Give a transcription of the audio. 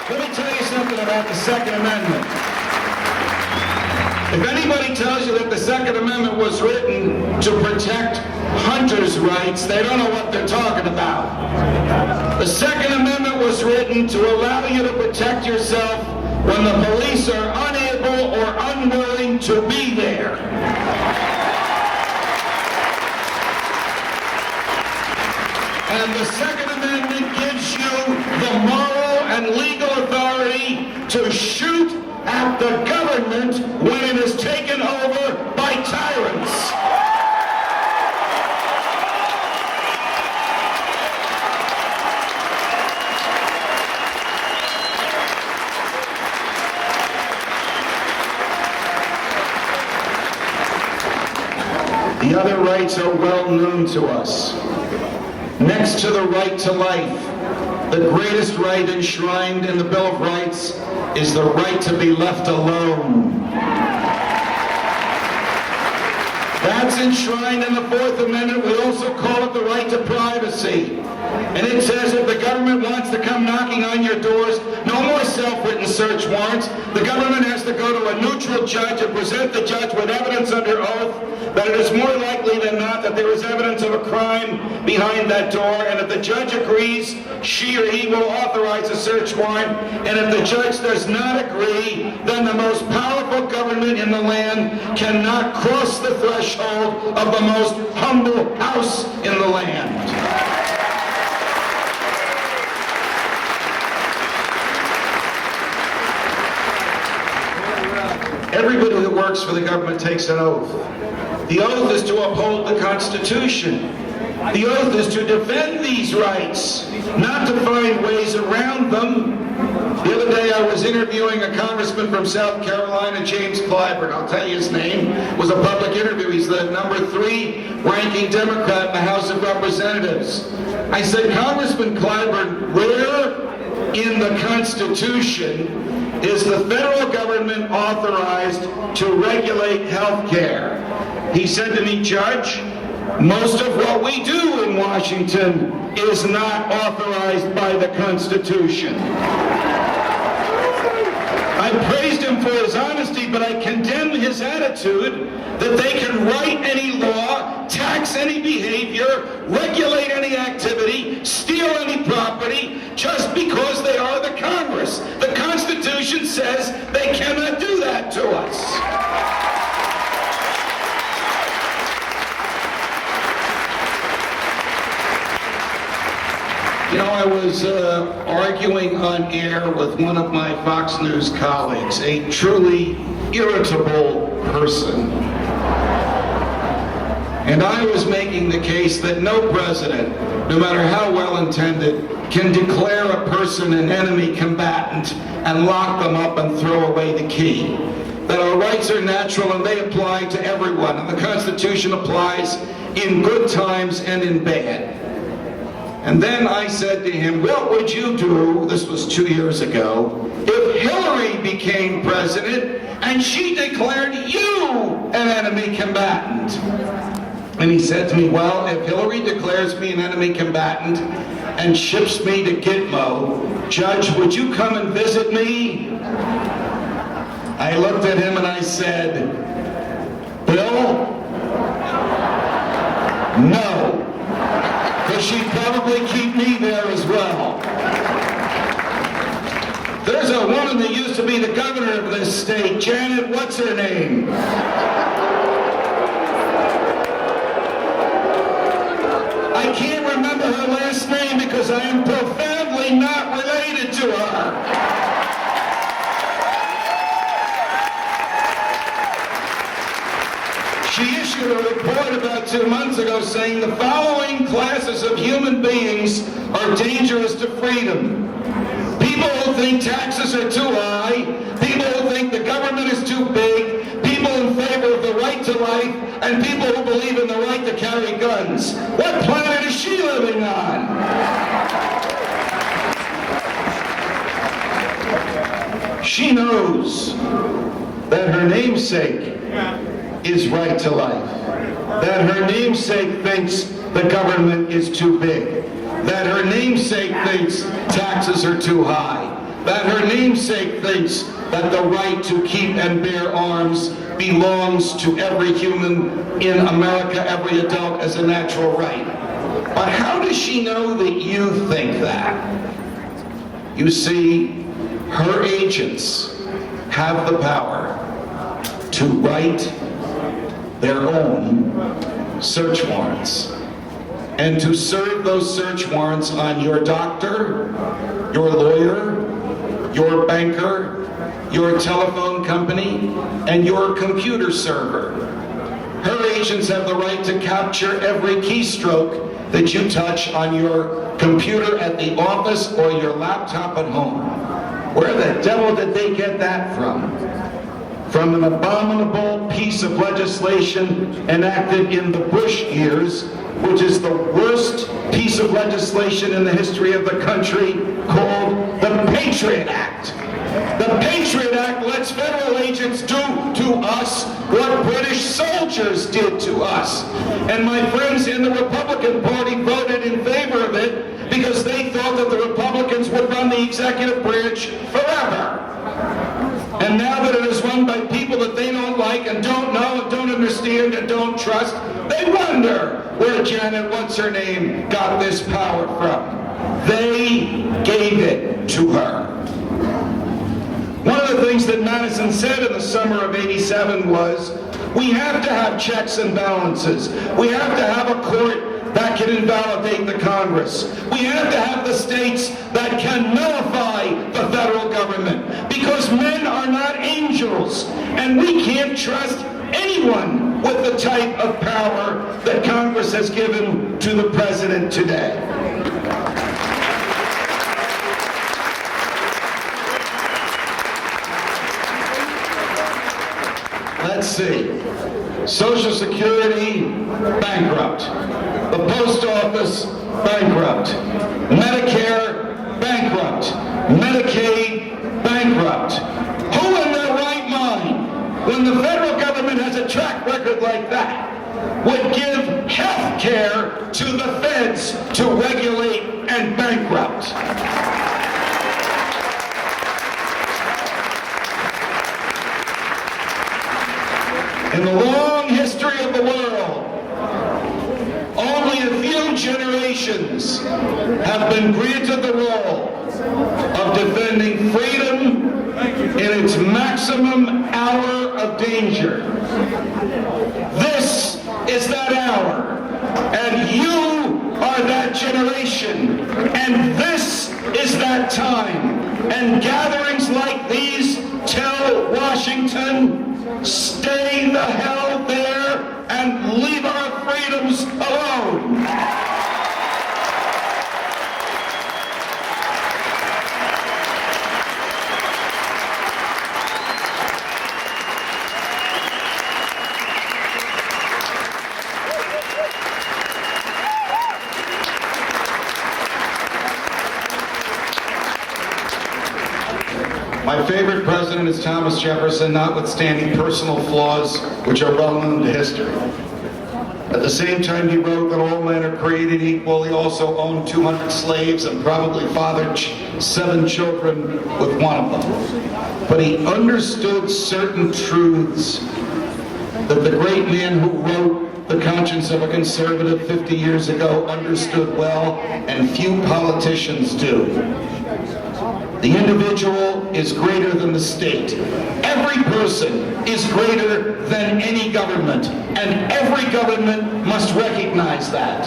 Let me tell you something about the Second Amendment. If anybody tells you that the Second Amendment was written to protect hunters' rights, they don't know what they're talking about. The Second Amendment was written to allow you to protect yourself when the police are unable or unwilling to be there. And the Second Amendment gives you the moral and legal authority to shoot at the government when it is taken over by tyrants. The other rights are well known to us. Next to the right to life, the greatest right enshrined in the Bill of Rights is the right to be left alone. That's enshrined in the Fourth Amendment. We also call it the right to privacy. And it says if the government wants to come knocking on your doors, no more self-written search warrants. The government has to go to a neutral judge and present the judge with evidence under oath that it is more likely than not that there is evidence of a crime behind that door, and if the judge agrees, she or he will authorize a search warrant, and if the judge does not agree, then the most powerful government in the land cannot cross the threshold of the most humble house in the land. Everybody that works for the government takes an oath. The oath is to uphold the Constitution. The oath is to defend these rights, not to find ways around them. The other day I was interviewing a congressman from South Carolina, James Clyburn. I'll tell you his name. It was a public interview. He's the number 3 ranking Democrat in the House of Representatives. I said, Congressman Clyburn, where in the Constitution is the federal government authorized to regulate health care? He said to me, Judge, most of what we do in Washington is not authorized by the Constitution. I praised him for his honesty, but I condemn his attitude that they can write any law, tax any behavior, regulate any activity, steal any property, just because they are the Congress. The Constitution says they cannot do that to us. You know, I was arguing on air with one of my Fox News colleagues, a truly irritable person. And I was making the case that no president, no matter how well-intended, can declare a person an enemy combatant and lock them up and throw away the key. That our rights are natural and they apply to everyone, and the Constitution applies in good times and in bad. And then I said to him, what would you do, this was 2 years ago, if Hillary became president and she declared you an enemy combatant? And he said to me, well, if Hillary declares me an enemy combatant and ships me to Gitmo, Judge, would you come and visit me? I looked at him and I said, Bill, no. Because she'd probably keep me there as well. There's a woman that used to be the governor of this state, Janet, what's her name? I can't remember her last name because I am profoundly not related to her. She issued a report about 2 months ago saying the following classes of human beings are dangerous to freedom. People who think taxes are too high, people who think the government is too big, people in favor of the right to life, and people who believe in the right to carry guns. What planet is she living on? She knows that her namesake is right to life, that her namesake thinks the government is too big, that her namesake thinks taxes are too high, that her namesake thinks that the right to keep and bear arms belongs to every human in America, every adult, as a natural right. But how does she know that you think that? You see, her agents have the power to write their own search warrants and to serve those search warrants on your doctor, your lawyer, your banker, your telephone company, and your computer server. Her agents have the right to capture every keystroke that you touch on your computer at the office or your laptop at home. Where the devil did they get that from? From an abominable piece of legislation enacted in the Bush years, which is the worst piece of legislation in the history of the country, called the Patriot Act. The Patriot Act lets federal agents do to us what British soldiers did to us. And my friends in the Republican Party voted in favor of it because they thought that the Republicans would run the executive branch forever. And now that it is run by people that they don't like and don't know and don't understand and don't trust, they wonder where Janet, what's her name, got this power from. They gave it to her. One of the things that Madison said in the summer of '87 was, we have to have checks and balances. We have to have a court that can invalidate the Congress. We have to have the states that can nullify the federal government, because men are not angels, and we can't trust anyone with the type of power that Congress has given to the president today. Let's see. Social Security, bankrupt. The Post Office, bankrupt. Medicare, bankrupt. Medicaid, bankrupt. Who in their right mind, when the federal government has a track record like that, would give health care to the feds to regulate and bankrupt? In the long history of the world, only a few generations have been granted the role of defending freedom in its maximum hour of danger. This is that hour, and you are that generation, and this is that time. And gatherings like these tell Washington, stay the hell there and leave our freedoms alone. My favorite president is Thomas Jefferson, notwithstanding personal flaws which are well known to history. At the same time he wrote that all men are created equal, he also owned 200 slaves and probably fathered 7 children with one of them. But he understood certain truths that the great man who wrote The Conscience of a Conservative 50 years ago understood well, and few politicians do. The individual is greater than the state. Every person is greater than any government, and every government must recognize that.